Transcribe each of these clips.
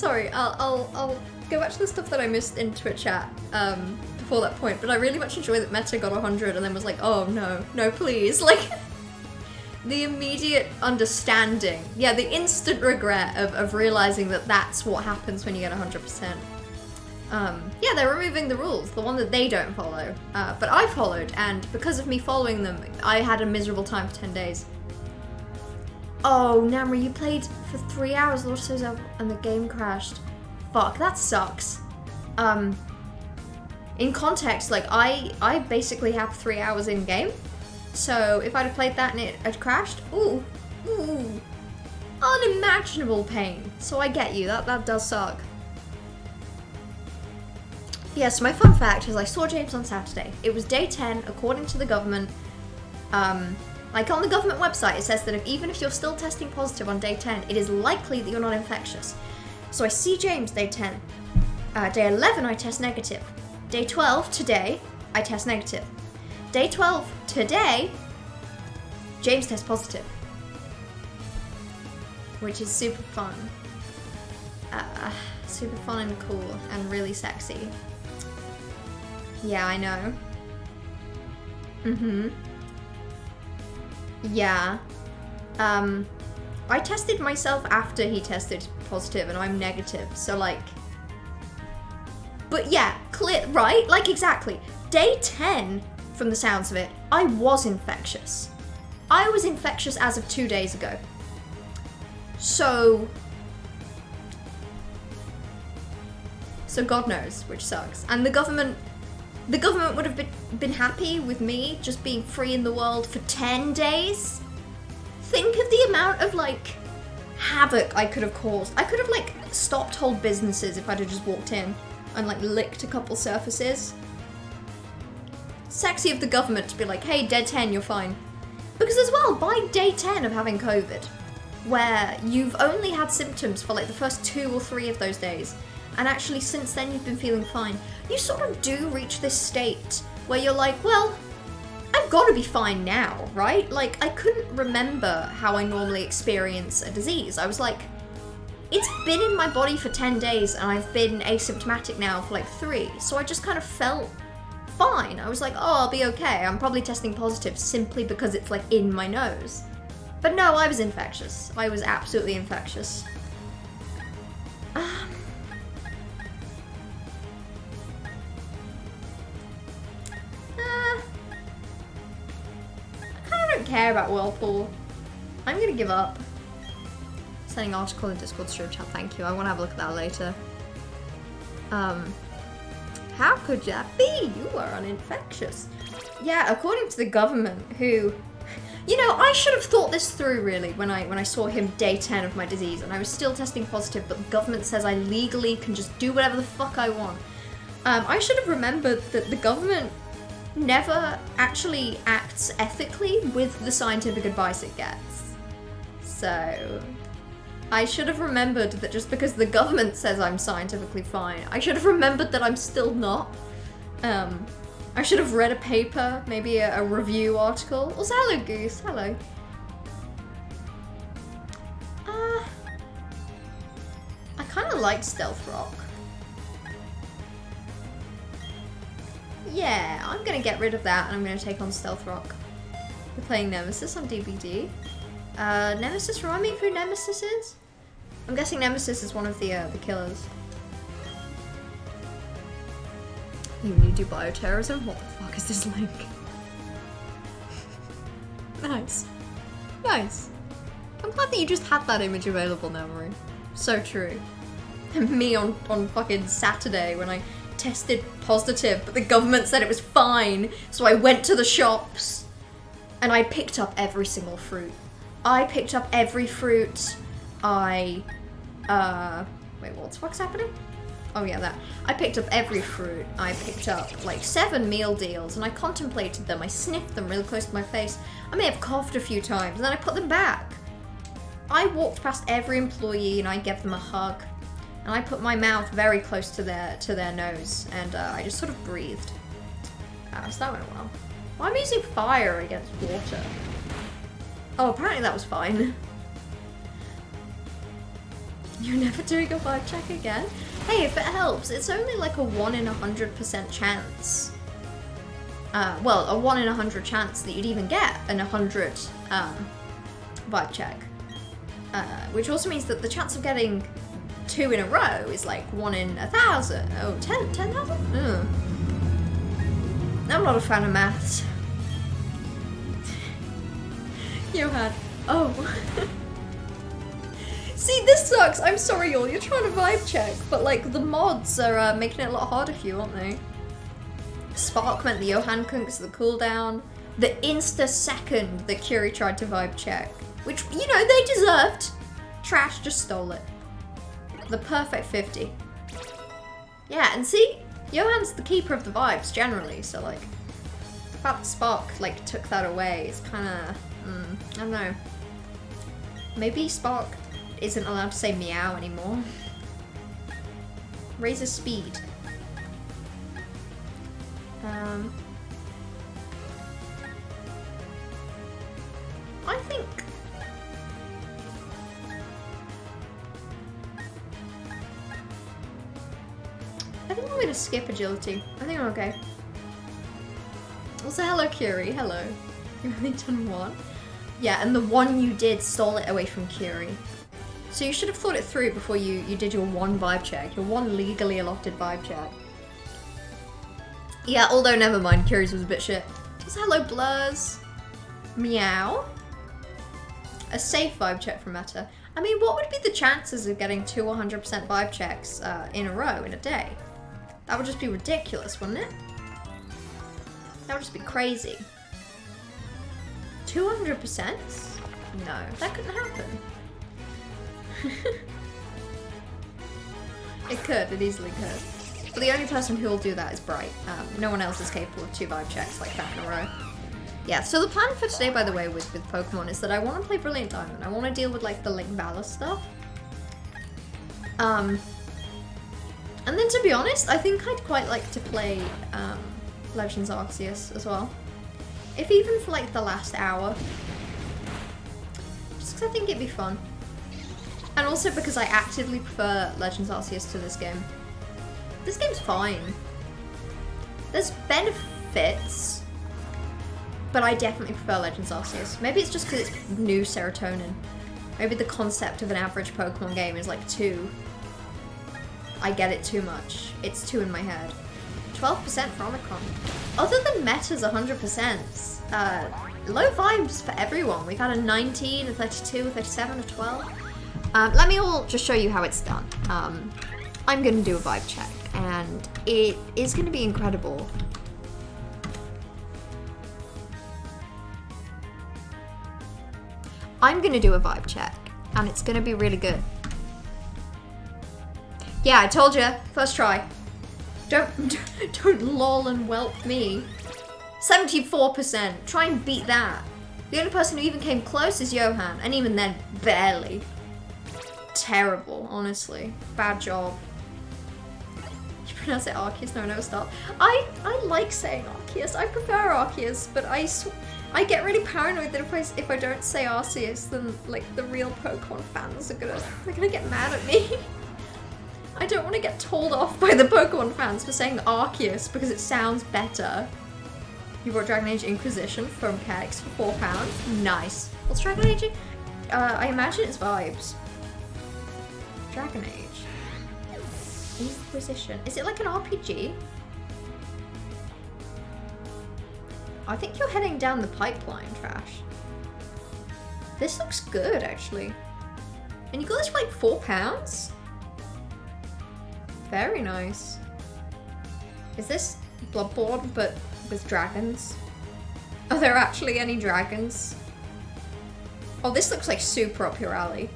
sorry, I'll go back to the stuff that I missed in Twitch chat before that point, but I really much enjoy that Meta got 100 and then was like, oh no, please. Like, the immediate understanding, yeah, the instant regret of realizing that that's what happens when you get 100%. Yeah, they're removing the rules, the one that they don't follow, but I followed, and because of me following them, I had a miserable time for 10 days. Oh, Namri, you played for 3 hours Lord of the Rings and the game crashed. Fuck, that sucks. In context, like, I basically have 3 hours in game, so if I'd have played that and it had crashed, ooh, unimaginable pain. So I get you, that does suck. Yeah, so my fun fact is I saw James on Saturday. It was day 10, according to the government. Like on the government website, it says that even if you're still testing positive on day 10, it is likely that you're not infectious. So I see James day 10. Day 11, I test negative. Day 12, today, I test negative. Day 12, today, James tests positive. Which is super fun. Super fun and cool and really sexy. Yeah, I know. Yeah. I tested myself after he tested positive and I'm negative, so like... But yeah, clear, right? Like exactly. Day 10, from the sounds of it, I was infectious. I was infectious as of 2 days ago. So God knows, which sucks. And the government would have been happy with me just being free in the world for 10 days. Think of the amount of like havoc I could have caused. I could have like stopped whole businesses if I'd have just walked in and like licked a couple surfaces. Sexy of the government to be like, hey, day 10, you're fine. Because as well, by day 10 of having COVID, where you've only had symptoms for like the first 2 or 3 of those days, and actually since then you've been feeling fine, you sort of do reach this state where you're like, well, I've got to be fine now, right? Like, I couldn't remember how I normally experience a disease. I was like, it's been in my body for 10 days and I've been asymptomatic now for like 3, so I just kind of felt fine. I was like, oh, I'll be okay. I'm probably testing positive simply because it's like in my nose. But no, I was infectious. I was absolutely infectious. I don't care about Whirlpool. I'm gonna give up. Sending article in Discord stream chat, thank you. I want to have a look at that later. How could that be? You are uninfectious. Yeah, according to the government, who... You know, I should have thought this through really when I saw him day 10 of my disease and I was still testing positive, but the government says I legally can just do whatever the fuck I want. I should have remembered that the government never actually acts ethically with the scientific advice it gets. So, I should have remembered that just because the government says I'm scientifically fine, I should have remembered that I'm still not. I should have read a paper, maybe a review article. Also, hello Goose, hello. I kind of like Stealth Rock. Yeah, I'm gonna get rid of that and I'm gonna take on Stealth Rock. We're playing Nemesis on DVD. Nemesis, remind me who Nemesis is? I'm guessing Nemesis is one of the killers. You do bioterrorism? What the fuck is this link? Nice. Nice. I'm glad that you just had that image available now, Marie. So true. And me on fucking Saturday when I tested positive, but the government said it was fine, so I went to the shops and I picked up every single fruit. I picked up every fruit. Wait, what the fuck's happening? Oh yeah, that. I picked up every fruit. I picked up like 7 meal deals and I contemplated them. I sniffed them really close to my face. I may have coughed a few times and then I put them back. I walked past every employee and I gave them a hug. And I put my mouth very close to their nose and I just sort of breathed. So that went well. Why am I using fire against water? Oh, apparently that was fine. You're never doing a vibe check again? Hey, if it helps, it's only like a 1 in 100% chance. Well, a 1 in 100 chance that you'd even get an 100 vibe check. Which also means that the chance of getting 2 in a row is like 1 in 1,000. Oh, 10,000? I'm not a fan of maths. Johan. Oh. See, this sucks. I'm sorry, y'all. You're trying to vibe check, but like the mods are making it a lot harder for you, aren't they? Spark meant the Johan couldn't because of the cooldown. The insta-second that Curie tried to vibe check, which, you know, they deserved. Trash just stole it. The perfect 50. Yeah, and see, Johan's the keeper of the vibes generally, so like, the fact that Spark like took that away is kind of, I don't know. Maybe Spark isn't allowed to say meow anymore. Raise his speed. I think I'm gonna skip agility. I think I'm okay. Also, hello Curie, hello. You've only done 1. Yeah, and the 1 you did stole it away from Curie. So you should have thought it through before you did your 1 vibe check. Your 1 legally allotted vibe check. Yeah, although never mind, Curie's was a bit shit. Also, hello Blurs. Meow. A safe vibe check from Meta. I mean, what would be the chances of getting 2 100% vibe checks in a row in a day? That would just be ridiculous, wouldn't it? That would just be crazy. 200%? No, that couldn't happen. It could, it easily could. But the only person who will do that is Bright. No one else is capable of 2 vibe checks like that in a row. Yeah, so the plan for today, by the way, with Pokemon is that I want to play Brilliant Diamond. I want to deal with like the Link Valor stuff. And then to be honest, I think I'd quite like to play Legends Arceus as well. If even for like the last hour. Just because I think it'd be fun. And also because I actively prefer Legends Arceus to this game. This game's fine. There's benefits, but I definitely prefer Legends Arceus. Maybe it's just because it's new serotonin. Maybe the concept of an average Pokemon game is like 2. I get it too much. It's 2 in my head. 12% for Omicron. Other than Meta's 100%, low vibes for everyone. We've had a 19, a 32, a 37, a 12. Let me all just show you how it's done. I'm gonna do a vibe check, and it is gonna be incredible. I'm gonna do a vibe check, and it's gonna be really good. Yeah, I told you, first try. Don't lol and whelp me. 74%, try and beat that. The only person who even came close is Johan, and even then, barely. Terrible, honestly. Bad job. You pronounce it Arceus? No, never stop. I like saying Arceus. I prefer Arceus, but I get really paranoid that if I don't say Arceus, then like the real Pokemon fans are gonna get mad at me. I don't want to get told off by the Pokemon fans for saying Arceus because it sounds better. You bought Dragon Age Inquisition from Kegs for £4. Nice. What's Dragon Age? I imagine it's vibes. Dragon Age. Inquisition. Is it like an RPG? I think you're heading down the pipeline, Trash. This looks good, actually. And you got this for like £4? Very nice. Is this Bloodborne, but with dragons? Are there actually any dragons? Oh, this looks like super up your alley.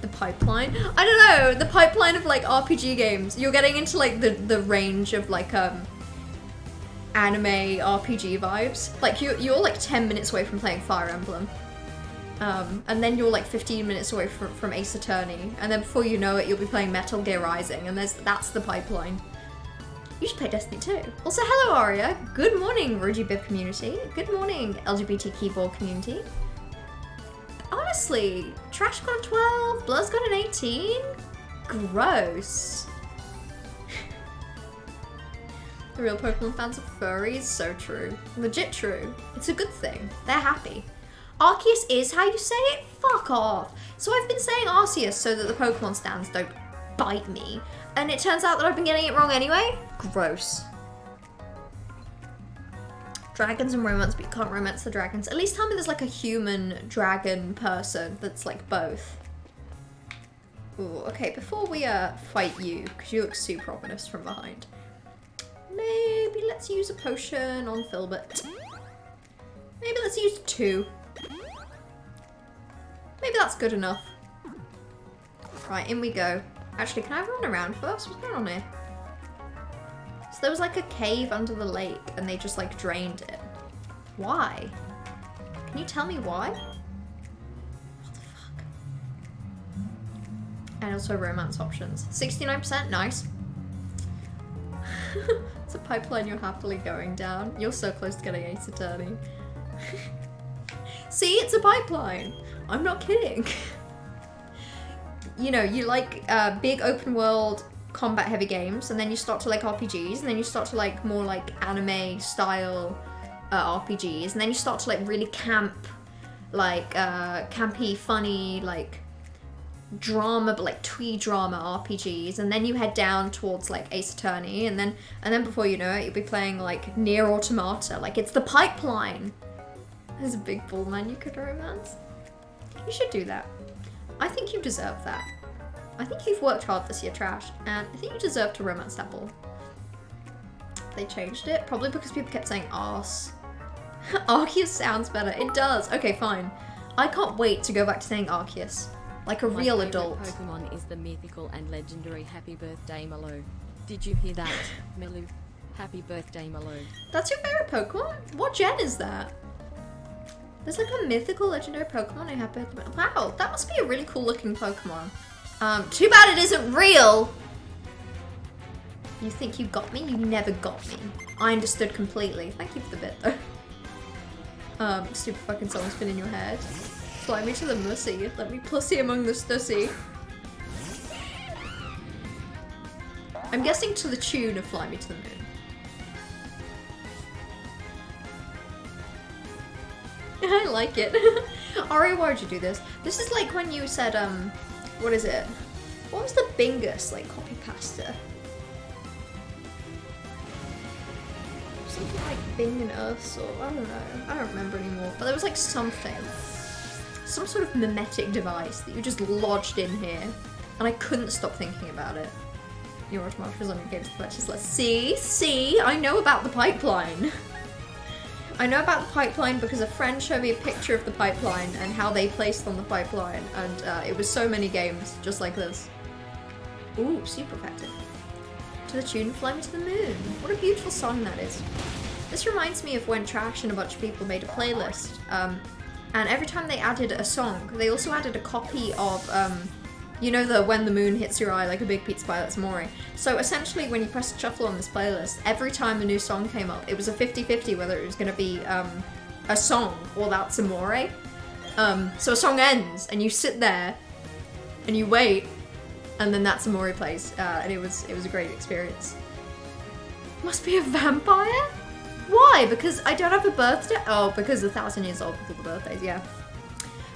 The pipeline? I don't know, the pipeline of like RPG games. You're getting into like the range of like anime RPG vibes. Like you're like 10 minutes away from playing Fire Emblem. And then you're like 15 minutes away from Ace Attorney, and then before you know it, you'll be playing Metal Gear Rising, and that's the pipeline. You should play Destiny 2. Also, hello Aria. Good morning, Rudy Bib community. Good morning, LGBT keyboard community. I want to seriously? Trash got a 12, Blur's got an 18? Gross. The real Pokemon fans are furries, so true. Legit true. It's a good thing. They're happy. Arceus is how you say it? Fuck off. So I've been saying Arceus so that the Pokemon stands don't bite me. And it turns out that I've been getting it wrong anyway? Gross. Dragons and romance, but you can't romance the dragons. At least tell me there's like a human dragon person that's like both. Ooh, okay, before we fight you, because you look super ominous from behind. Maybe let's use a potion on Filbert. Maybe let's use 2. Maybe that's good enough. Right, in we go. Actually, can I run around first? What's going on here? So there was like a cave under the lake and they just like drained it. Why? Can you tell me why? What the fuck? And also romance options. 69%, nice. It's a pipeline you're happily going down. You're so close to getting Ace Attorney. See, it's a pipeline. I'm not kidding. You know, you like big open world combat heavy games, and then you start to like RPGs, and then you start to like more like anime style RPGs, and then you start to like really camp, like campy, funny, like drama, but like twee drama RPGs, and then you head down towards like Ace Attorney, and then before you know it, you'll be playing like Nier Automata. Like, it's the pipeline. There's a big bull man you could romance. You should do that. I think you deserve that. I think you've worked hard this year, Trash, and I think you deserve to romance that bull. They changed it, probably because people kept saying arse. Arceus sounds better. It does. Okay, fine. I can't wait to go back to saying Arceus. Like a real adult. My Pokemon is the mythical and legendary Happy Birthday Mallow. Did you hear that, Milu? Happy birthday, Mallow. That's your favorite Pokemon? What gen is that? There's like a mythical legendary Pokemon I have. Wow, that must be a really cool looking Pokemon. Too bad it isn't real. You think you got me? You never got me. I understood completely. Thank you for the bit though. Stupid fucking song spin in your head. Fly me to the mussy. Let me pussy among the stussy. I'm guessing to the tune of Fly Me to the Moon. I like it. Ari, why would you do this? This is like when you said, what is it? What was the Bingus, like, copy pasta? Something like Bing and Us, or I don't know. I don't remember anymore. But there was like something. Some sort of mimetic device that you just lodged in here. And I couldn't stop thinking about it. Your automatic was on your games to purchase list. See, I know about the pipeline. I know about the pipeline because a friend showed me a picture of the pipeline and how they placed on the pipeline, and it was so many games just like this. Ooh, super effective. To the tune of Fly Me to the Moon. What a beautiful song that is. This reminds me of when Trash and a bunch of people made a playlist, and every time they added a song, they also added a copy of, you know, the When the Moon Hits Your Eye Like a Big Pizza Pie, that's Amore. So essentially when you pressed shuffle on this playlist, every time a new song came up, it was a 50-50 whether it was going to be a song or that's Amore. So a song ends and you sit there and you wait and then that's Amore plays, and it was a great experience. Must be a vampire? Why? Because I don't have a birthday? Oh, because 1,000 years old with all the birthdays, yeah.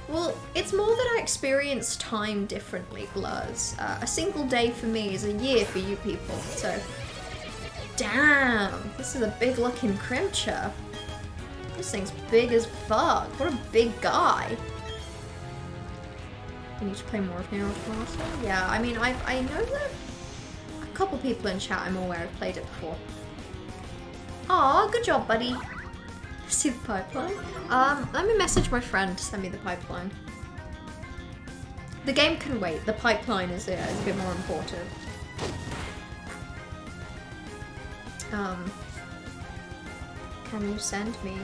Well, it's more that I experience time differently, Blurs. A single day for me is a year for you people, so... Damn, this is a big looking Crimcher. This thing's big as fuck. What a big guy. I need to play more of Nier Automata. Yeah, I mean, I know that a couple people in chat I'm aware have played it before. Aw, good job, buddy. See the pipeline? Let me message my friend to send me the pipeline. The game can wait. The pipeline is a bit more important. Can you send me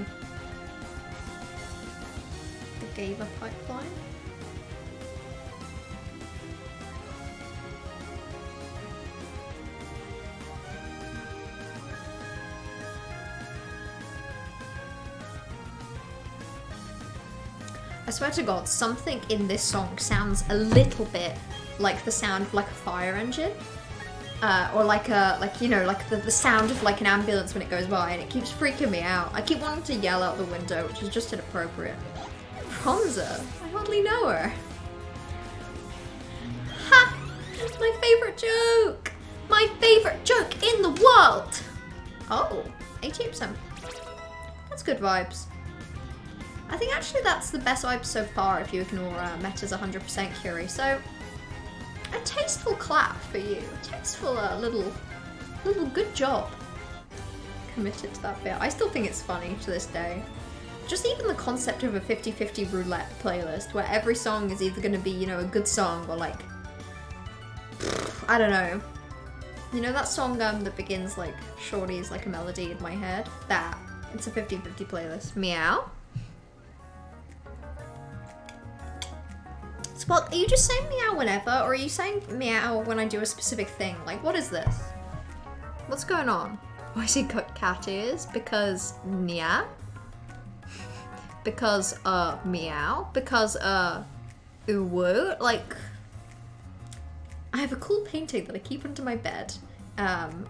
the Gala pipeline? I swear to God, something in this song sounds a little bit like the sound of like a fire engine. Or like the sound of like an ambulance when it goes by, and it keeps freaking me out. I keep wanting to yell out the window, which is just inappropriate. Franza? I hardly know her. Ha! My favorite joke! My favorite joke in the world! Oh, 80%. That's good vibes. I think actually that's the best vibe so far if you ignore Meta's 100% Curie. So, a tasteful clap for you. A tasteful little good job. Committed to that bit. I still think it's funny to this day. Just even the concept of a 50-50 roulette playlist where every song is either going to be, you know, a good song or like, I don't know. You know that song that begins like, Shorty's like a melody in my head? That. It's a 50-50 playlist. Meow. Spot, are you just saying meow whenever, or are you saying meow when I do a specific thing? Like, what is this? What's going on? Why has he got cat ears? Because meow? Because, meow? Because, woo? Like, I have a cool painting that I keep under my bed, and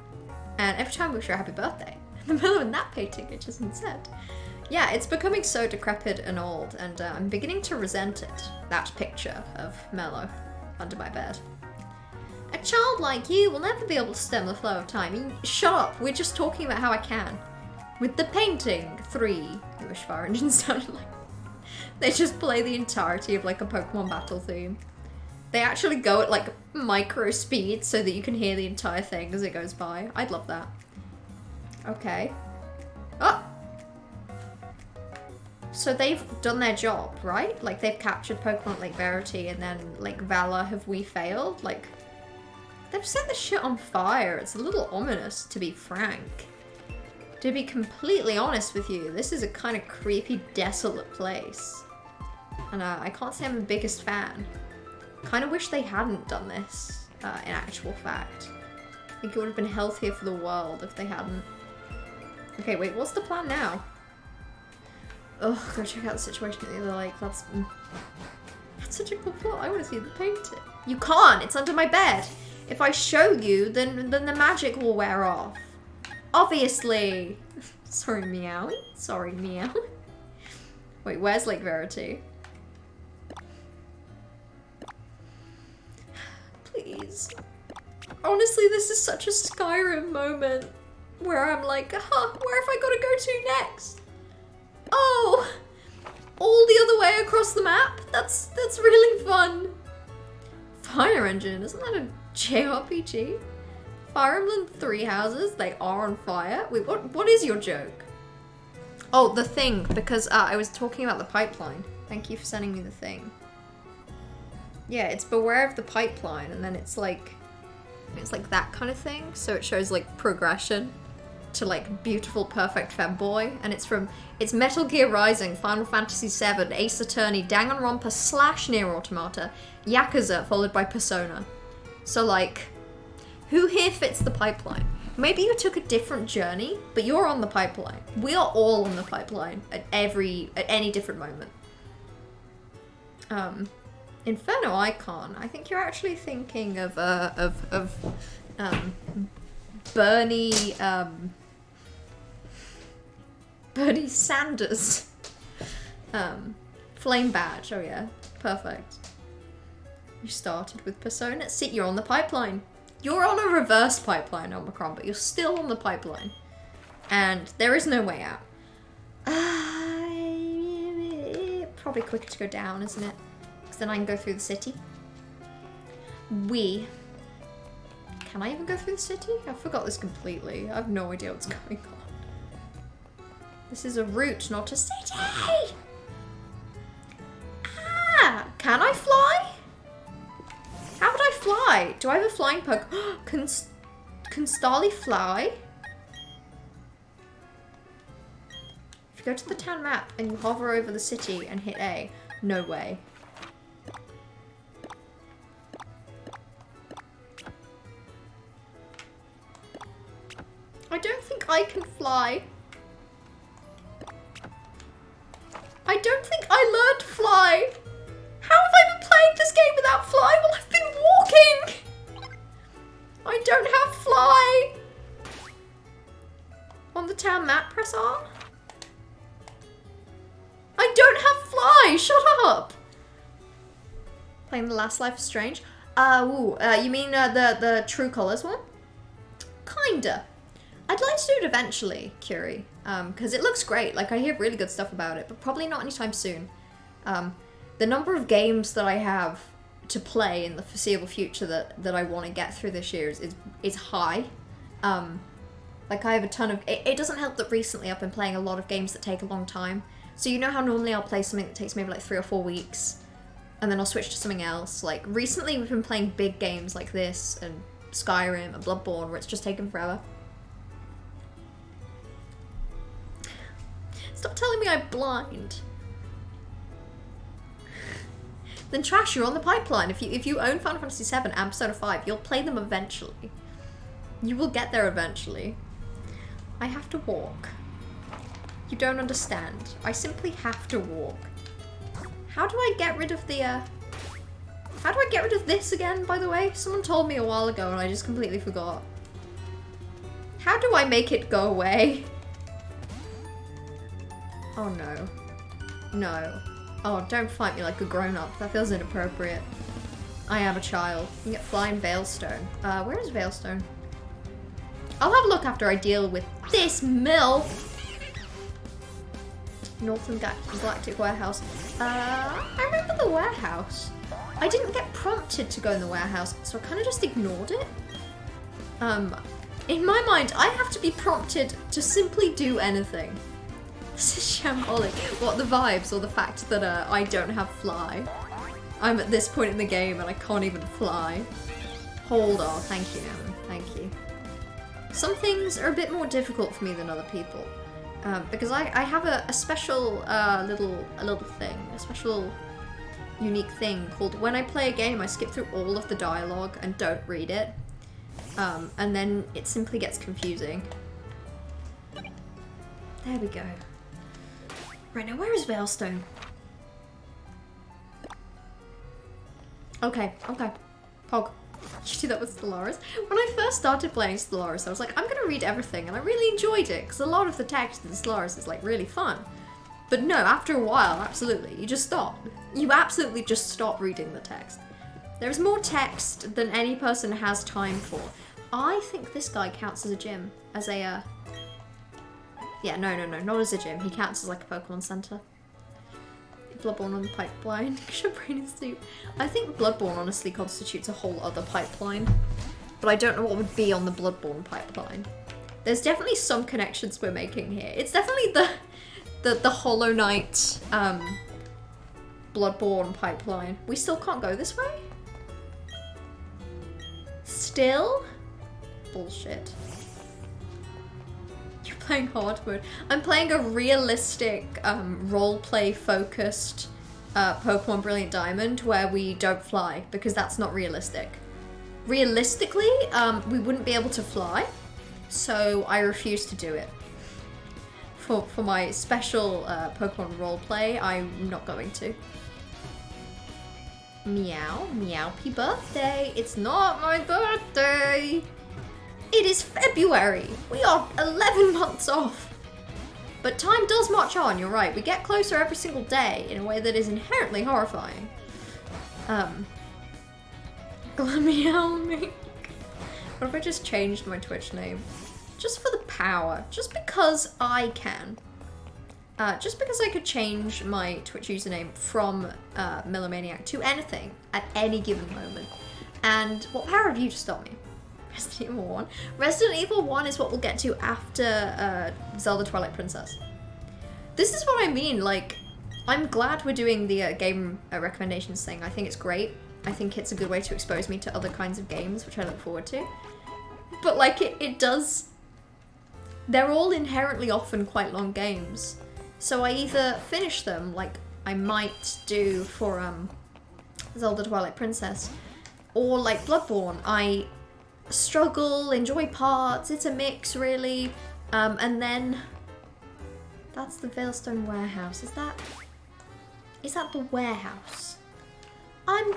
every time I wish her a happy birthday, in the middle of that painting, it just said. Yeah, it's becoming so decrepit and old, and I'm beginning to resent it. That picture of Mello under my bed. A child like you will never be able to stem the flow of time. Shut up, we're just talking about how I can. With the painting, 3 you wish fire engines sounded like. They just play the entirety of like a Pokemon battle theme. They actually go at like micro speed so that you can hear the entire thing as it goes by. I'd love that. Okay. Oh! So they've done their job, right? Like they've captured Pokemon like Verity, and then like Valor, have we failed? Like they've set the shit on fire. It's a little ominous, to be frank. To be completely honest with you, this is a kind of creepy, desolate place. And I can't say I'm the biggest fan. Kind of wish they hadn't done this, in actual fact. I think it would have been healthier for the world if they hadn't. Okay, wait, what's the plan now? Oh, go check out the situation at the other lake. That's such a cool plot. I want to see the painting. You can't. It's under my bed. If I show you, then the magic will wear off. Obviously. Sorry, meow. Sorry, meow. Wait, where's Lake Verity? Please. Honestly, this is such a Skyrim moment where I'm like, where have I got to go to next? Oh, all the other way across the map? That's really fun. Fire Engine, isn't that a JRPG? Fire Emblem 3 houses, they are on fire? Wait, what is your joke? Oh, the thing, because I was talking about the pipeline. Thank you for sending me the thing. Yeah, it's beware of the pipeline, and then it's like that kind of thing. So it shows like progression to like beautiful, perfect femboy, and it's Metal Gear Rising, Final Fantasy VII, Ace Attorney, Danganronpa / Nier Automata, Yakuza, followed by Persona. So like, who here fits the pipeline? Maybe you took a different journey, but you're on the pipeline. We are all on the pipeline at any different moment. Inferno Icon. I think you're actually thinking of Bernie Sanders. Flame Badge. Oh yeah, perfect. You started with Persona. See, you're on the pipeline. You're on a reverse pipeline, Omicron, but you're still on the pipeline. And there is no way out. Probably quicker to go down, isn't it? Because then I can go through the city. Can I even go through the city? I forgot this completely. I have no idea what's going on. This is a route, not a city! Ah! Can I fly? How would I fly? Do I have a flying poke? Can Starly fly? If you go to the town map and you hover over the city and hit A, no way. I don't think I can fly. I don't think I learned fly. press R? I don't have fly! Shut up! Playing The Last Life is Strange? You mean the True Colors one? Kinda. I'd like to do it eventually, Curie, because it looks great. Like, I hear really good stuff about it, but probably not anytime soon. The number of games that I have to play in the foreseeable future that I want to get through this year is high. Like, I have a ton of... It doesn't help that recently I've been playing a lot of games that take a long time. So you know how normally I'll play something that takes maybe like 3 or 4 weeks, and then I'll switch to something else. Like, recently we've been playing big games like this, and Skyrim, and Bloodborne, where it's just taken forever. Stop telling me I'm blind. Then Trash, you're on the pipeline. If you own Final Fantasy VII and Persona 5, you'll play them eventually. You will get there eventually. I have to walk. You don't understand. I simply have to walk. How do I get rid of the, How do I get rid of this again, by the way? Someone told me a while ago and I just completely forgot. How do I make it go away? Oh no. No. Oh, don't fight me like a grown-up. That feels inappropriate. I am a child. You can get Flying Veilstone. Where is Veilstone? I'll have a look after I deal with this MILF. Northern Galactic Warehouse. I remember the warehouse. I didn't get prompted to go in the warehouse, so I kind of just ignored it. In my mind, I have to be prompted to simply do anything. This is shambolic. What, the vibes or the fact that I don't have fly? I'm at this point in the game and I can't even fly. Hold on. Thank you, Naman. Thank you. Some things are a bit more difficult for me than other people. Because I have a special little thing, a special unique thing called when I play a game I skip through all of the dialogue and don't read it. And then it simply gets confusing. There we go. Right, now where is Veilstone? Okay. Pog. You do that with Stellaris? When I first started playing Stellaris, I was like, I'm gonna read everything, and I really enjoyed it, because a lot of the text in Stellaris is like really fun. But no, after a while, absolutely, you just stop. You absolutely just stop reading the text. There's more text than any person has time for. I think this guy counts as a gym, as a, yeah, no, not as a gym. He counts as like a Pokemon Center. Bloodborne on the pipeline. Your brain is deep. I think Bloodborne honestly constitutes a whole other pipeline, but I don't know what would be on the Bloodborne pipeline. There's definitely some connections we're making here. It's definitely the Hollow Knight Bloodborne pipeline. We still can't go this way? Still? Bullshit. You're playing hard mode. I'm playing a realistic, roleplay focused Pokemon Brilliant Diamond where we don't fly, because that's not realistic. Realistically, we wouldn't be able to fly, so I refuse to do it. For my special Pokemon roleplay, I'm not going to. Meow, meowpy birthday. It's not my birthday. It is February. We are 11 months off. But time does march on, you're right. We get closer every single day in a way that is inherently horrifying. Glammeow. What if I just changed my Twitch name? Just for the power. Just because I can. Just because I could change my Twitch username from Millomaniac to anything at any given moment. And what power have you to stop me? Resident Evil 1. Resident Evil 1 is what we'll get to after Zelda Twilight Princess. This is what I mean, like, I'm glad we're doing the game recommendations thing. I think it's great. I think it's a good way to expose me to other kinds of games, which I look forward to. But, like, it does... They're all inherently often quite long games. So I either finish them, like I might do for Zelda Twilight Princess, or like Bloodborne, I struggle, enjoy parts, it's a mix really, and then that's the Veilstone warehouse. Is that the warehouse? Oh,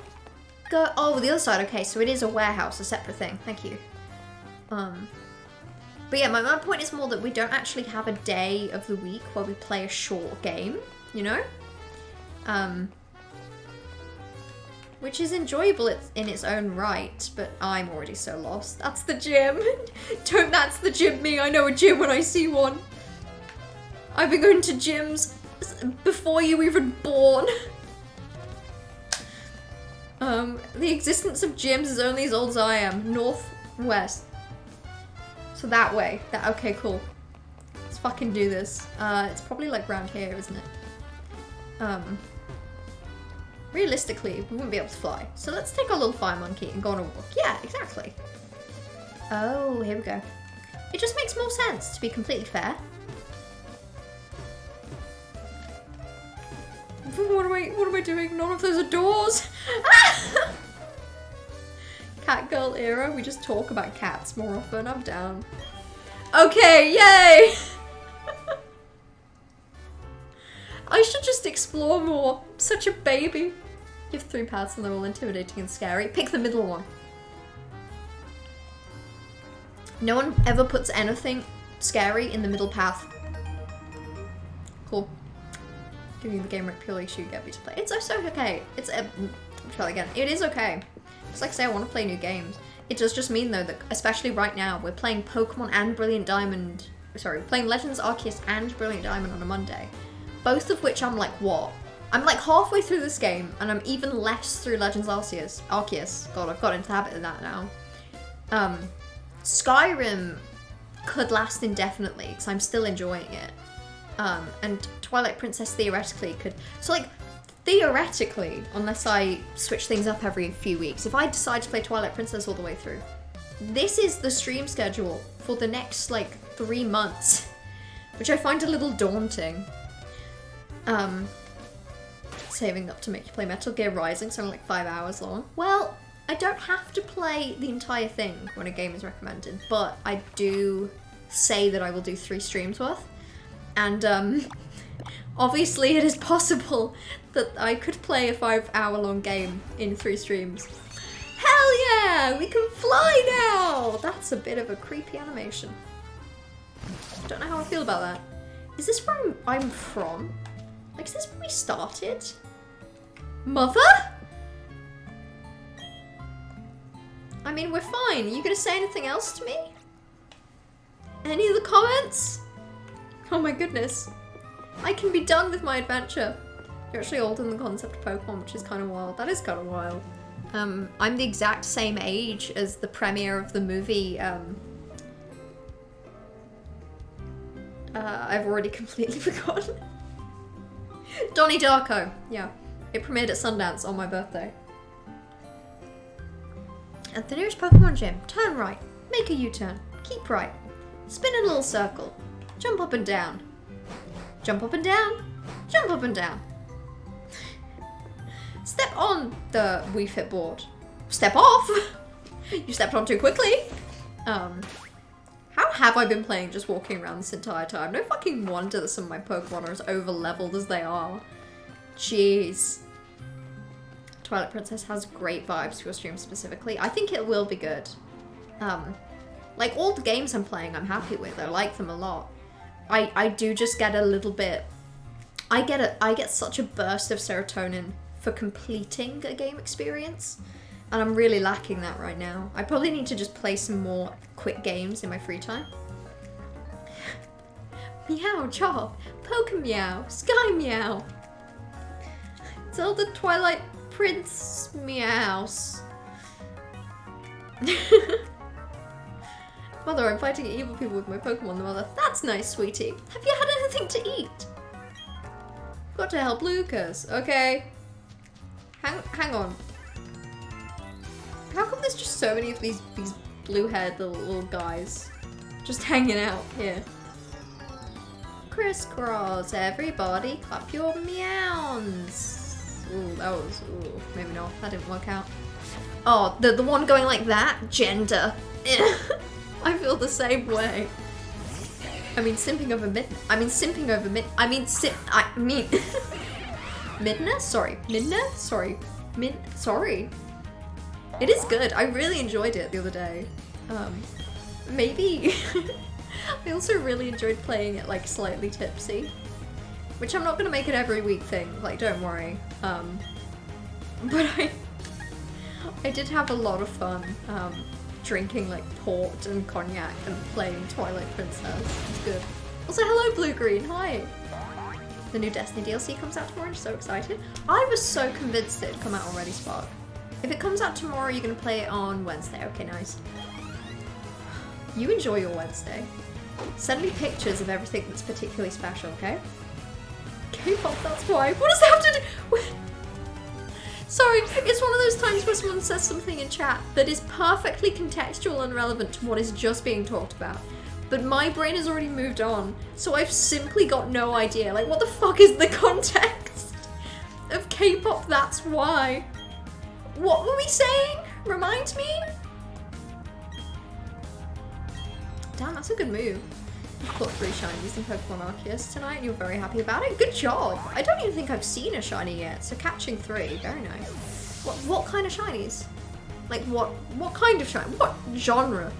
the other side, okay, so it is a warehouse, a separate thing, thank you. But yeah, my point is more that we don't actually have a day of the week where we play a short game, you know? Which is enjoyable in its own right, but I'm already so lost. That's the gym. Don't that's the gym me. I know a gym when I see one. I've been going to gyms before you were even born. The existence of gyms is only as old as I am. Northwest. So that way. Okay, cool. Let's fucking do this. It's probably like around here, isn't it? Realistically, we wouldn't be able to fly. So let's take our little fire monkey and go on a walk. Yeah, exactly. Oh, here we go. It just makes more sense, to be completely fair. What am I doing? None of those are doors. Cat girl era. We just talk about cats more often. I'm down. Okay, yay! I should just explore more. I'm such a baby. You have 3 paths and they're all intimidating and scary. Pick the middle one. No one ever puts anything scary in the middle path. Cool. Giving the game right purely so you get me to play. It's so okay. Try again. It is okay. Just like I say, I want to play new games. It does just mean though that, especially right now, we're playing Pokemon and Brilliant Diamond. Sorry, we're playing Legends Arceus and Brilliant Diamond on a Monday. Both of which I'm like, what? I'm like halfway through this game, and I'm even less through Legends Arceus. God, I've got into the habit of that now. Skyrim could last indefinitely, because I'm still enjoying it. And Twilight Princess theoretically could... So like, theoretically, unless I switch things up every few weeks, if I decide to play Twilight Princess all the way through, this is the stream schedule for the next like 3 months, which I find a little daunting. Saving up to make you play Metal Gear Rising, so only like 5 hours long. Well, I don't have to play the entire thing when a game is recommended, but I do say that I will do 3 streams worth. And obviously it is possible that I could play a 5-hour-long game in 3 streams. Hell yeah! We can fly now! That's a bit of a creepy animation. Don't know how I feel about that. Is this where I'm from? Like, is this where we started? Mother? I mean, we're fine. Are you gonna say anything else to me? Any of the comments? Oh my goodness. I can be done with my adventure. You're actually older than the concept of Pokemon, which is kind of wild. That is kind of wild. I'm the exact same age as the premiere of the movie, I've already completely forgotten. Donnie Darko, yeah. It premiered at Sundance on my birthday. At the nearest Pokemon gym, turn right, make a U-turn, keep right, spin in a little circle, jump up and down, jump up and down, jump up and down. Step on the Wii Fit board. Step off! You stepped on too quickly. How have I been playing just walking around this entire time? No fucking wonder that some of my Pokemon are as over-leveled as they are. Jeez. Twilight Princess has great vibes for your stream specifically. I think it will be good. Like all the games I'm playing I'm happy with. I like them a lot. I do just get a little bit... I get such a burst of serotonin for completing a game experience. And I'm really lacking that right now. I probably need to just play some more quick games in my free time. Meow, chop, poke meow, sky meow. Tell the Twilight Prince meows. Mother, I'm fighting evil people with my Pokemon, the mother. That's nice, sweetie. Have you had anything to eat? Got to help Lucas. Okay. Hang on. How come there's just so many of these blue-haired little guys just hanging out here? Crisscross, everybody clap your meows. Ooh, that was, ooh, maybe not. That didn't work out. Oh, the one going like that? Gender. I feel the same way. I mean, simping over Midna? Sorry. Midna? Sorry. It is good. I really enjoyed it the other day. Maybe I also really enjoyed playing it like slightly tipsy, which I'm not gonna make it every week thing, like don't worry. But I did have a lot of fun drinking like port and cognac and playing Twilight Princess. It's good. Also, hello Blue Green, hi! The new Destiny DLC comes out tomorrow, I'm so excited. I was so convinced it'd come out already, Spark. If it comes out tomorrow, you're gonna play it on Wednesday. Okay, nice. You enjoy your Wednesday. Send me pictures of everything that's particularly special, okay? K-pop, that's why. What does that have to do? Sorry, it's one of those times where someone says something in chat that is perfectly contextual and relevant to what is just being talked about. But my brain has already moved on, so I've simply got no idea. Like, what the fuck is the context of K-pop? That's why. What were we saying? Remind me? Damn, that's a good move. You've caught 3 shinies in Pokemon Arceus tonight and you're very happy about it. Good job. I don't even think I've seen a shiny yet, so catching 3, very nice. What kind of shinies? Like what kind of shiny? What genre?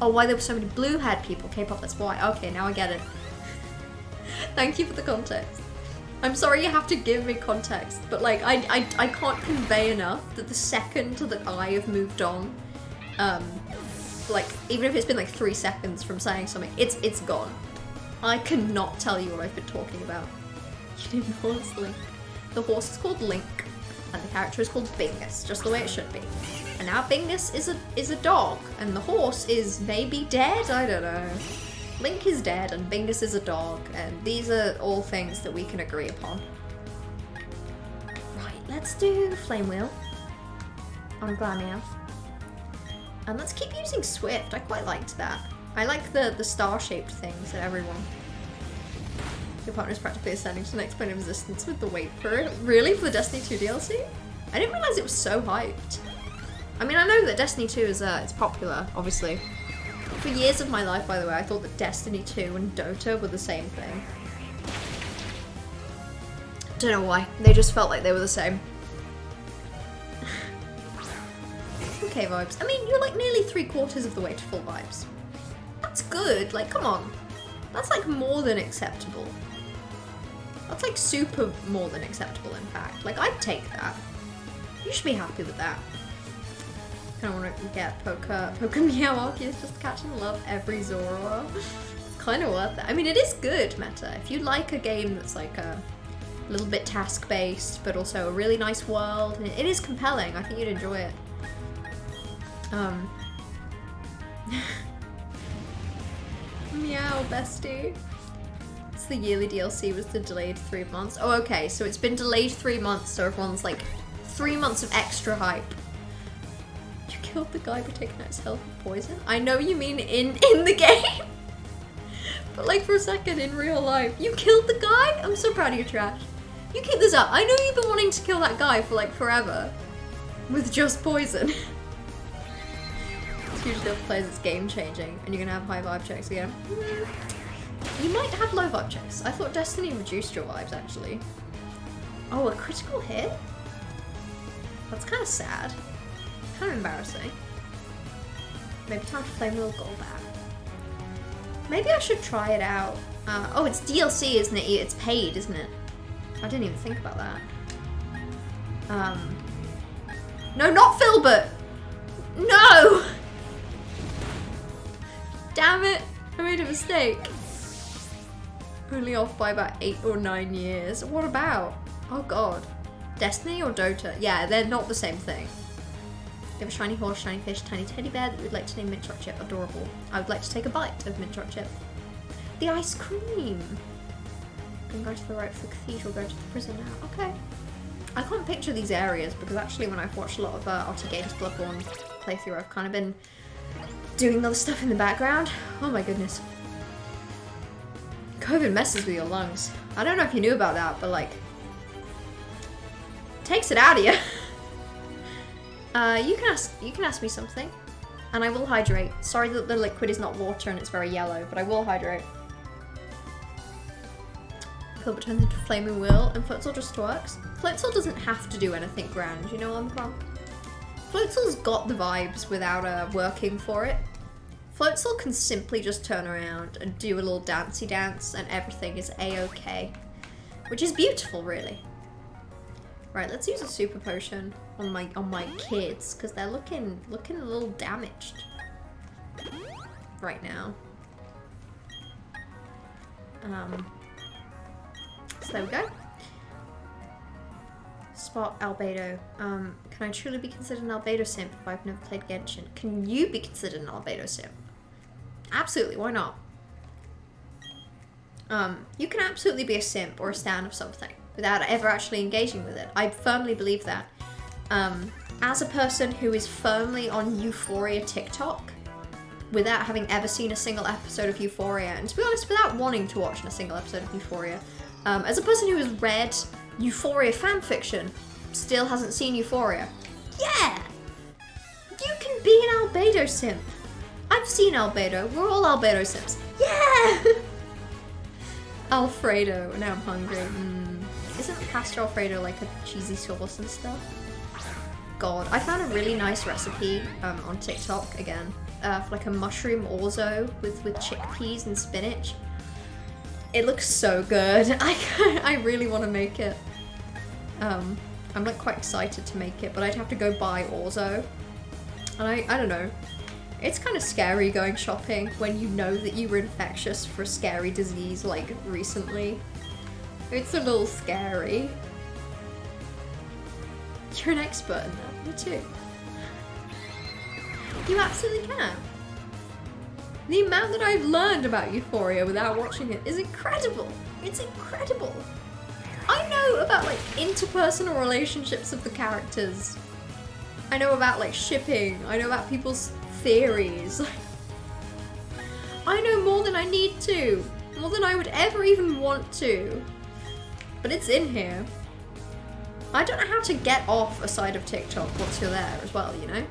Oh, why there were so many blue-haired people. K-pop, that's why. Okay, now I get it. Thank you for the context. I'm sorry you have to give me context, but like, I can't convey enough that the second that I have moved on, like, even if it's been like 3 seconds from saying something, it's gone. I cannot tell you what I've been talking about. You didn't know it's Link. The horse is called Link, and the character is called Bingus, just the way it should be. And now Bingus is a dog, and the horse is maybe dead? I don't know. Link is dead, and Bingus is a dog, and these are all things that we can agree upon. Right, let's do Flame Wheel on Glameow. And let's keep using Swift, I quite liked that. I like the star-shaped things that everyone. Your partner is practically ascending to the next plane of existence with the wait for it. Really? For the Destiny 2 DLC? I didn't realize it was so hyped. I mean, I know that Destiny 2 is it's popular, obviously. For years of my life, by the way, I thought that Destiny 2 and Dota were the same thing. Don't know why. They just felt like they were the same. Okay, vibes. I mean, you're like nearly 3/4 of the way to full vibes. That's good. Like, come on. That's like more than acceptable. That's like super more than acceptable, in fact. Like, I'd take that. You should be happy with that. Kind of want to get Meow Arceus just to catch and love every Zoro. It's kind of worth it. I mean, it is good meta. If you like a game that's like a little bit task-based, but also a really nice world, and it is compelling, I think you'd enjoy it. Meow, bestie. It's the yearly DLC was the delayed 3 months. Oh, okay, so it's been delayed 3 months, so everyone's like 3 months of extra hype. You killed the guy by taking out his health with poison? I know you mean in the game. But like for a second, in real life, you killed the guy? I'm so proud of you, Trash. You keep this up. I know you've been wanting to kill that guy for like forever. With just poison. It's usually the players, it's game changing, and you're gonna have high vibe checks again. You might have low vibe checks. I thought Destiny reduced your vibes, actually. Oh, a critical hit? That's kind of sad. Kind of embarrassing. Maybe time to Flame Wheel Gold back. Maybe I should try it out. Oh, it's DLC, isn't it? It's paid, isn't it? I didn't even think about that. No, not Filbert! No! Damn it! I made a mistake. Only off by about 8 or 9 years. What about? Oh god. Destiny or Dota? Yeah, they're not the same thing. You have a shiny horse, shiny fish, tiny teddy bear that we'd like to name Mint Chocolate Chip. Adorable. I would like to take a bite of Mint Chocolate Chip. The ice cream! I'm going to the right for the cathedral, go to the prison now. Okay. I can't picture these areas because actually when I've watched a lot of Otter Games Bloodborne playthrough, I've kind of been doing other stuff in the background. Oh my goodness. COVID messes with your lungs. I don't know if you knew about that, but like, takes it out of you. You can ask me something, and I will hydrate. Sorry that the liquid is not water and it's very yellow, but I will hydrate. Filbert turns into Flaming Wheel, and Floatzel just works. Floatzel doesn't have to do anything grand, you know what I'm from? Floatzel's got the vibes without working for it. Floatzel can simply just turn around and do a little dancey dance and everything is a-okay. Which is beautiful, really. Right, let's use a super potion on my kids, because they're looking a little damaged right now. So there we go. Spot albedo. Can I truly be considered an albedo simp if I've never played Genshin? Can you be considered an albedo simp? Absolutely, why not? You can absolutely be a simp or a stan of something without ever actually engaging with it. I firmly believe that. As a person who is firmly on Euphoria TikTok, without having ever seen a single episode of Euphoria, and to be honest, without wanting to watch a single episode of Euphoria, as a person who has read Euphoria fanfiction, still hasn't seen Euphoria. Yeah! You can be an albedo simp. I've seen albedo. We're all albedo simps. Yeah! Alfredo. Now I'm hungry. Isn't pasta Alfredo like a cheesy sauce and stuff? God, I found a really nice recipe on TikTok again for like a mushroom orzo with chickpeas and spinach. It looks so good. I really want to make it. I'm like quite excited to make it, but I'd have to go buy orzo. And I don't know. It's kind of scary going shopping when you know that you were infectious for a scary disease like recently. It's a little scary. You're an expert in that, you too. You absolutely can. The amount that I've learned about Euphoria without watching it is incredible. It's incredible. I know about like interpersonal relationships of the characters. I know about like shipping. I know about people's theories. I know more than I need to. More than I would ever even want to. But it's in here. I don't know how to get off a side of TikTok once you're there as well, you know?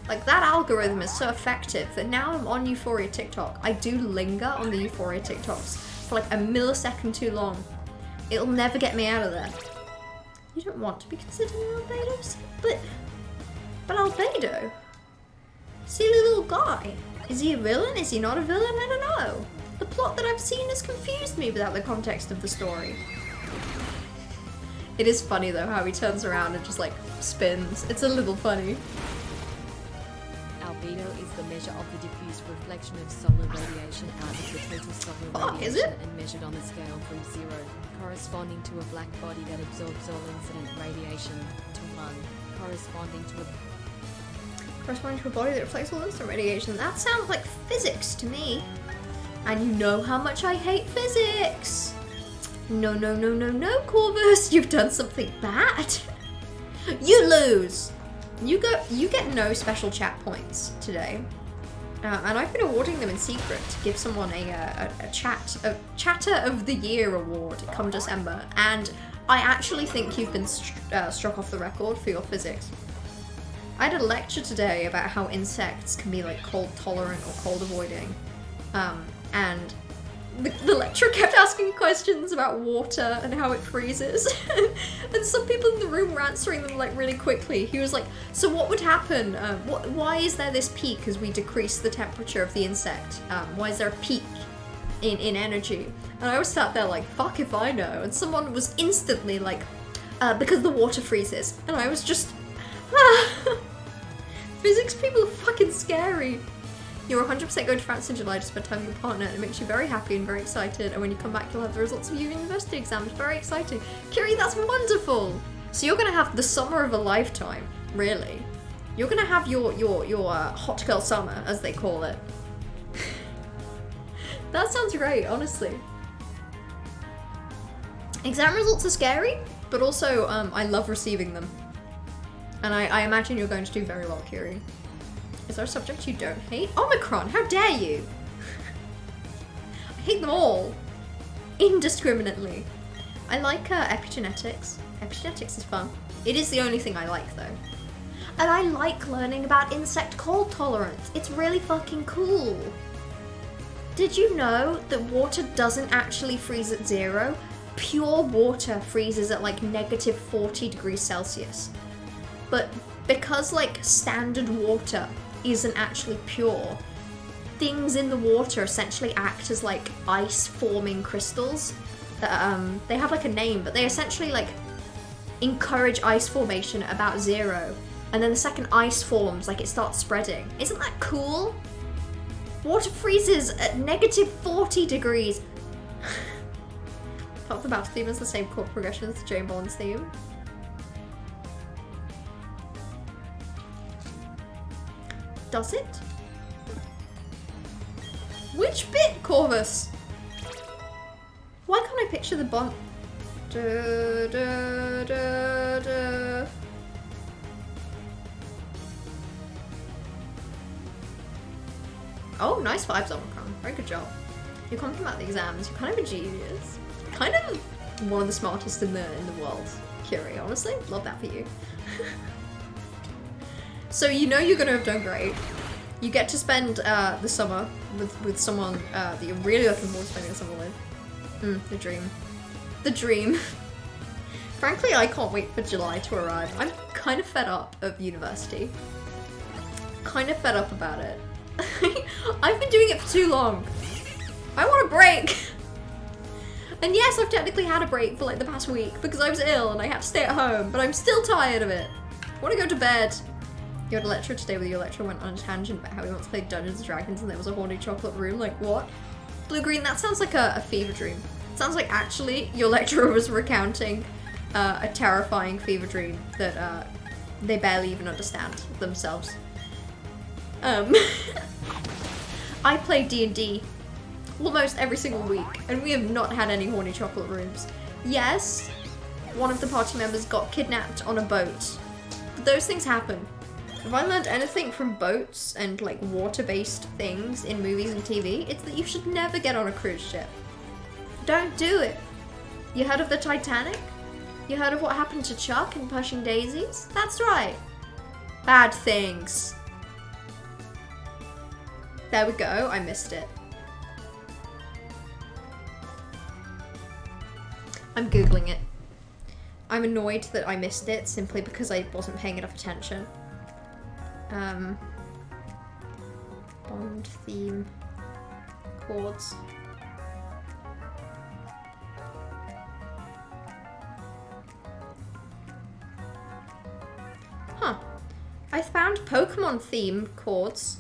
Like, that algorithm is so effective that now I'm on Euphoria TikTok. I do linger on the Euphoria TikToks for like a millisecond too long. It'll never get me out of there. You don't want to be considered an albedo, but albedo? Silly little guy. Is he a villain? Is he not a villain? I don't know. The plot that I've seen has confused me without the context of the story. It is funny though how he turns around and just like spins. It's a little funny. Albedo is the measure of the diffuse reflection of solar radiation out of the total solar is radiation it? and measured on a scale from 0, corresponding to a black body that absorbs all incident radiation, to 1, corresponding to a body that reflects all instant radiation. That sounds like physics to me. And you know how much I hate physics. No, no, no, no, no, Corvus. You've done something bad. You lose. You get no special chat points today. And I've been awarding them in secret to give someone a Chatter of the Year award come December. And I actually think you've been struck off the record for your physics. I had a lecture today about how insects can be like cold tolerant or cold avoiding. And the lecturer kept asking questions about water and how it freezes. And some people in the room were answering them like really quickly. He was like, so what would happen? Why is there this peak as we decrease the temperature of the insect? Why is there a peak in energy? And I was sat there like, fuck if I know. And someone was instantly like, because the water freezes. And I was just, Physics people are fucking scary. You're 100% going to France in July to spend time with your partner, and it makes you very happy and very excited, and when you come back you'll have the results of your university exams. Very exciting. Kiri, that's wonderful! So you're gonna have the summer of a lifetime, really. You're gonna have your hot girl summer, as they call it. That sounds great, honestly. Exam results are scary, but also I love receiving them. And I imagine you're going to do very well, Kiri. Is there a subject you don't hate? Omicron, how dare you! I hate them all. Indiscriminately. I like epigenetics. Epigenetics is fun. It is the only thing I like though. And I like learning about insect cold tolerance. It's really fucking cool. Did you know that water doesn't actually freeze at 0? Pure water freezes at like negative 40 degrees Celsius. But because like standard water isn't actually pure, things in the water essentially act as like ice forming crystals. They have like a name, but they essentially like encourage ice formation at about 0. And then the second ice forms, like it starts spreading. Isn't that cool? Water freezes at -40 degrees. Thought the battle theme is the same chord progression as Jane Bond's theme. Does it? Which bit, Corvus? Why can't I picture the Bond? Oh, nice vibes, Omicron. Very good job. You're confident about the exams. You're kind of a genius. Kind of one of the smartest in the world. Curie, honestly. Love that for you. So you know you're gonna have done great. You get to spend the summer with someone that you're really looking forward to spending the summer with. The dream. The dream. Frankly, I can't wait for July to arrive. I'm kind of fed up of university. Kind of fed up about it. I've been doing it for too long. I want a break. And yes, I've technically had a break for like the past week because I was ill and I had to stay at home, but I'm still tired of it. I want to go to bed. You had a lecture today where your lecturer went on a tangent about how he once played Dungeons and Dragons and there was a horny chocolate room. Like, what? Blue Green, that sounds like a fever dream. It sounds like actually your lecturer was recounting a terrifying fever dream that they barely even understand themselves. I play D&D almost every single week, and we have not had any horny chocolate rooms. Yes, one of the party members got kidnapped on a boat, but those things happen. If I learned anything from boats and like water-based things in movies and TV, it's that you should never get on a cruise ship. Don't do it. You heard of the Titanic? You heard of what happened to Chuck in Pushing Daisies? That's right. Bad things. There we go, I missed it. I'm Googling it. I'm annoyed that I missed it simply because I wasn't paying enough attention. Bond theme chords. Huh. I found Pokemon theme chords.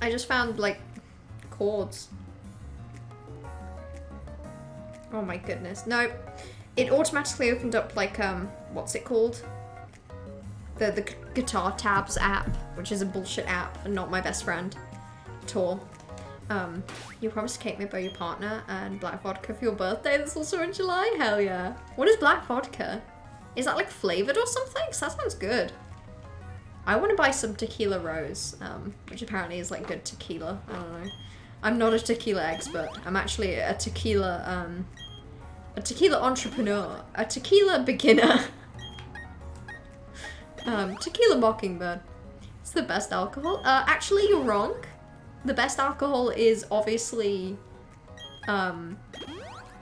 I just found like chords. Oh my goodness. No. It automatically opened up like what's it called? The guitar tabs app, which is a bullshit app and not my best friend at all. You promised to cake me by your partner and black vodka for your birthday. That's also in July. Hell yeah. What is black vodka? Is that like flavored or something? 'Cause that sounds good. I want to buy some tequila rose, which apparently is like good tequila. I don't know. I'm not a tequila expert. I'm actually a tequila entrepreneur, a tequila beginner. Tequila Mockingbird. It's the best alcohol. Actually, you're wrong. The best alcohol is obviously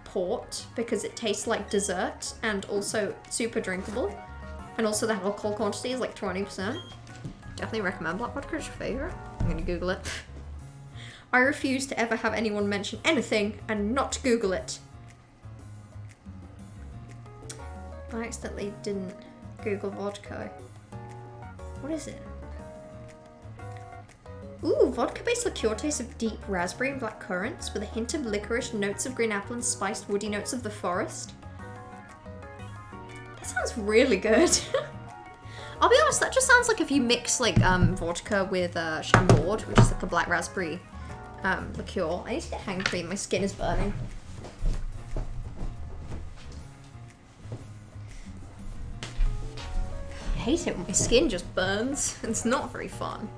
port because it tastes like dessert and also super drinkable. And also the alcohol quantity is like 20%. Definitely recommend black vodka. It's your favorite. I'm gonna Google it. I refuse to ever have anyone mention anything and not Google it. I accidentally didn't Google vodka. What is it? Ooh, vodka-based liqueur tastes of deep raspberry and black currants with a hint of licorice, notes of green apple, and spiced woody notes of the forest. That sounds really good. I'll be honest, that just sounds like if you mix like vodka with Chambord, which is like a black raspberry liqueur. I need to get hand cream, my skin is burning. I hate it when my skin just burns. It's not very fun.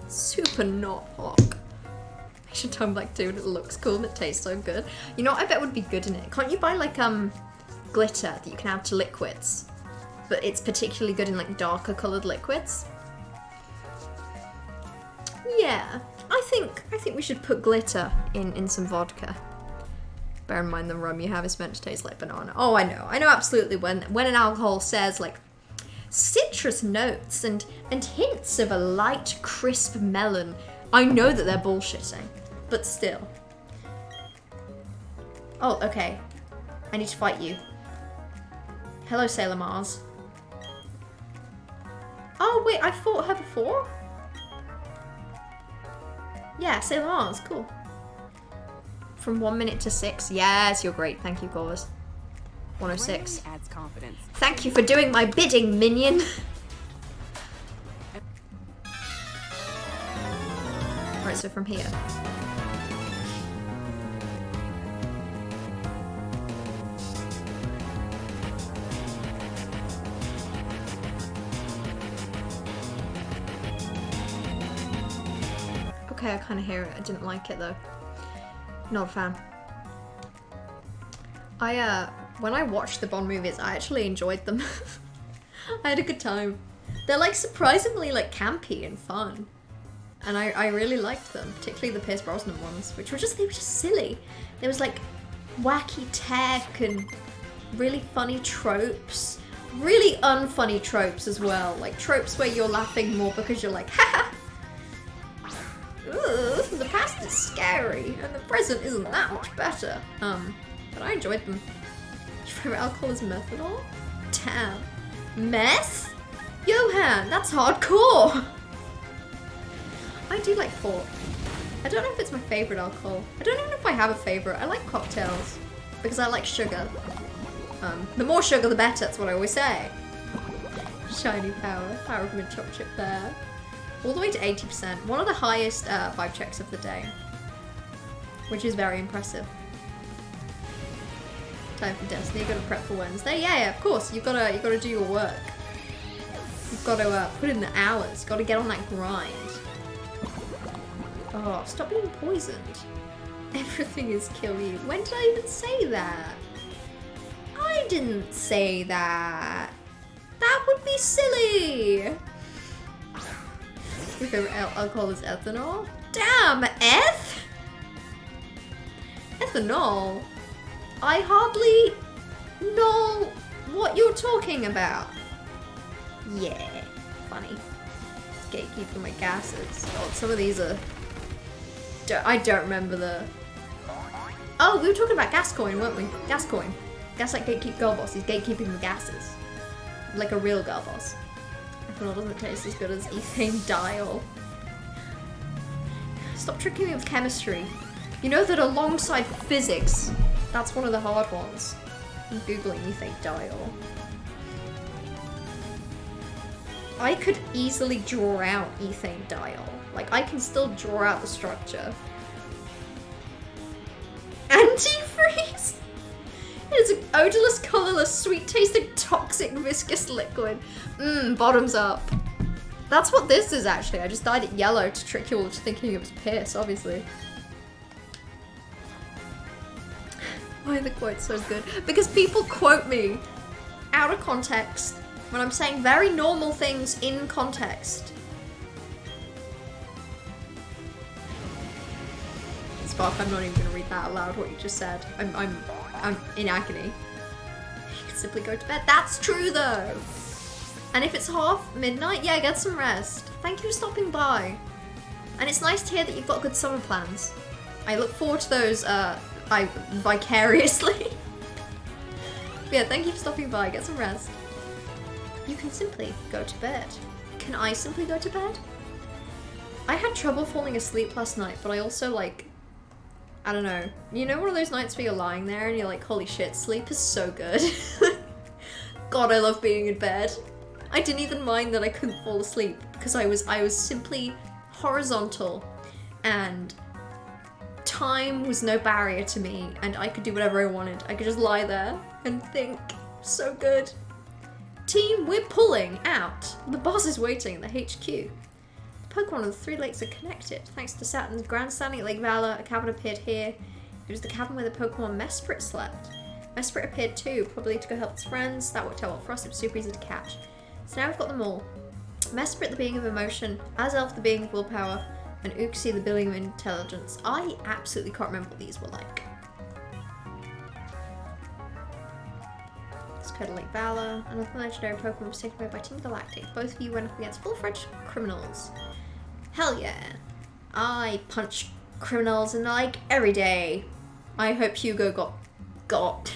It's super not hot. I should turn back to it. It looks cool and it tastes so good. You know what I bet would be good in it? Can't you buy like glitter that you can add to liquids? But it's particularly good in like darker coloured liquids. Yeah, I think we should put glitter in some vodka. Bear in mind the rum you have is meant to taste like banana. Oh, I know absolutely when an alcohol says like citrus notes and hints of a light crisp melon I know that they're bullshitting, but still. Oh, okay. I need to fight you. Hello, Sailor Mars. Oh, wait, I fought her before? Yeah, Sailor Mars, cool. From 1 minute to 6. Yes, you're great. Thank you, Gauze. 106. Adds confidence. Thank you for doing my bidding, minion. Right, so from here. Okay, I kind of hear it. I didn't like it though. Not a fan. When I watched the Bond movies, I actually enjoyed them. I had a good time. They're like surprisingly like campy and fun. And I really liked them, particularly the Pierce Brosnan ones, which were just, they were just silly. There was like wacky tech and really funny tropes. Really unfunny tropes as well. Like tropes where you're laughing more because you're like, haha! Ugh, the past is scary and the present isn't that much better. But I enjoyed them. Your favorite alcohol is methanol? Damn. Meth? Johan, that's hardcore! I do like port. I don't know if it's my favorite alcohol. I don't even know if I have a favorite. I like cocktails because I like sugar. The more sugar, the better. That's what I always say. Shiny power. Power of mint chocolate chip there. All the way to 80%. One of the highest vibe checks of the day. Which is very impressive. Time for Destiny. Gotta prep for Wednesday. Yeah, of course. You've gotta do your work. You've gotta put in the hours. Gotta get on that grind. Oh, stop being poisoned. Everything is kill you. When did I even say that? I didn't say that. That would be silly. Your favorite alcohol is ethanol? Damn, ethanol? I hardly know what you're talking about. Yeah, funny. Gatekeeping my gases. Oh, some of these are... I don't remember the... Oh, we were talking about gas coin, weren't we? Gas coin. Gaslight gatekeep girl boss. He's gatekeeping the gases. Like a real girl boss. Ethanol doesn't taste as good as ethane diol. Stop tricking me with chemistry. You know that alongside physics, that's one of the hard ones. I'm googling ethane diol. I could easily draw out ethane diol. Like, I can still draw out the structure. Antifreeze? It is an odorless, colorless, sweet-tasting, toxic, viscous liquid. Bottoms up. That's what this is, actually. I just dyed it yellow to trick you all into thinking it was piss, obviously. Why are the quotes so good? Because people quote me out of context when I'm saying very normal things in context. Spark, I'm not even gonna read that out loud, what you just said. I'm in agony. You can simply go to bed. That's true though! And if it's half midnight, yeah, get some rest. Thank you for stopping by. And it's nice to hear that you've got good summer plans. I look forward to those, vicariously. Yeah, thank you for stopping by. Get some rest. You can simply go to bed. Can I simply go to bed? I had trouble falling asleep last night, but I also, like, I don't know. You know one of those nights where you're lying there and you're like, holy shit, sleep is so good. God, I love being in bed. I didn't even mind that I couldn't fall asleep because I was simply horizontal and time was no barrier to me and I could do whatever I wanted. I could just lie there and think. So good. Team, we're pulling out. The boss is waiting at the HQ. Pokemon of the 3 lakes are connected. Thanks to Saturn's grandstanding at Lake Valor, a cavern appeared here. It was the cavern where the Pokemon Mesprit slept. Mesprit appeared too, probably to go help its friends. That worked out well for us, it was super easy to catch. So now we've got them all. Mesprit, the being of emotion, Azelf, the being of willpower, and Uxie, the being of intelligence. I absolutely can't remember what these were like. Let's go to Lake Valor. Another legendary Pokemon was taken away by Team Galactic. Both of you went up against full-fledged criminals. Hell yeah. I punch criminals and like every day I hope Hugo got